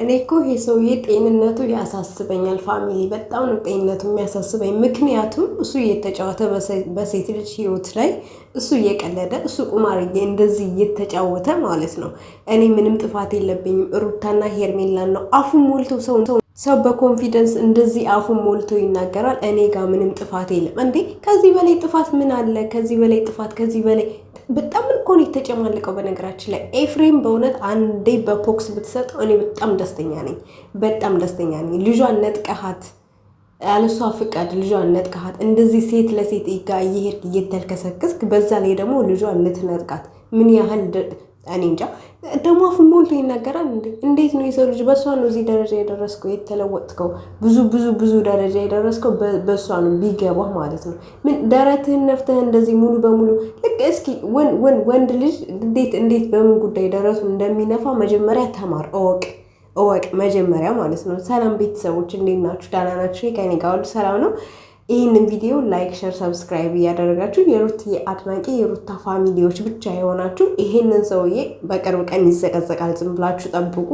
እኔ እኮ ይሄ ሰውዬ ጤንነቱ ያሳስበኛል። ፋሚሊ በጣም ነው ጤንነቱ የሚያሳስበኝ። ምክንያቱም እሱ እየተጫወተ በሴት ልጅ ህይወት ላይ እሱ እየቀለደ እሱ ቁማርዬ እንደዚህ እየተጫወተ ማለት ነው። እኔ ምንም ጥፋት የለብኝም። ሩታና ሄርሜላን ነው አፉን ሞልቶ ሰው በኮንፊደንስ እንደዚህ አፉን ሞልቶ ይናገራል። እኔ ጋር ምንም ጥፋት የለም እንዴ! ከዚህ በላይ ጥፋት ምን አለ? ከዚህ በላይ ጥፋት ከዚህ በላይ በጣም እኮ ነው የተጨማለቀው። በነገራችን ላይ ኤፍሬም በእውነት አንዴ በፖክስ ብትሰጠው እኔ በጣም ደስተኛ ነኝ። በጣም ደስተኛ ነኝ። ልጇን ነጥቀሃት ያለሷ ፍቃድ ልጇን ነጥቀሃት እንደዚህ ሴት ለሴት ጋር እየሄድክ እየተልከሰከስክ፣ በዛ ላይ ደግሞ ልጇን ልትነጥቃት ምን ያህል እኔ እንጃ። ደግሞ አፉን ሞልቶ ይናገራል እንዴ! እንዴት ነው የሰው ልጅ በእሷ ነው እዚህ ደረጃ የደረስከው የተለወጥከው? ብዙ ደረጃ የደረስከው በእሷ ነው ቢገባህ ማለት ነው። ምን ደረትህን ነፍተህ እንደዚህ ሙሉ በሙሉ ልክ እስኪ ወንድ ልጅ እንዴት በምን ጉዳይ ደረቱን እንደሚነፋ መጀመሪያ ተማር፣ እወቅ መጀመሪያ ማለት ነው። ሰላም ቤተሰቦች እንዴት ናችሁ? ደህና ናችሁ? ከእኔ ጋር ሁሉ ሰላም ነው። ይህንን ቪዲዮ ላይክ፣ ሸር፣ ሰብስክራይብ እያደረጋችሁ የሩት አድናቂ የሩታ ፋሚሊዎች ብቻ የሆናችሁ ይሄንን ሰውዬ በቅርብ ቀን ይዘቀዘቃል፣ ዝም ብላችሁ ጠብቁ።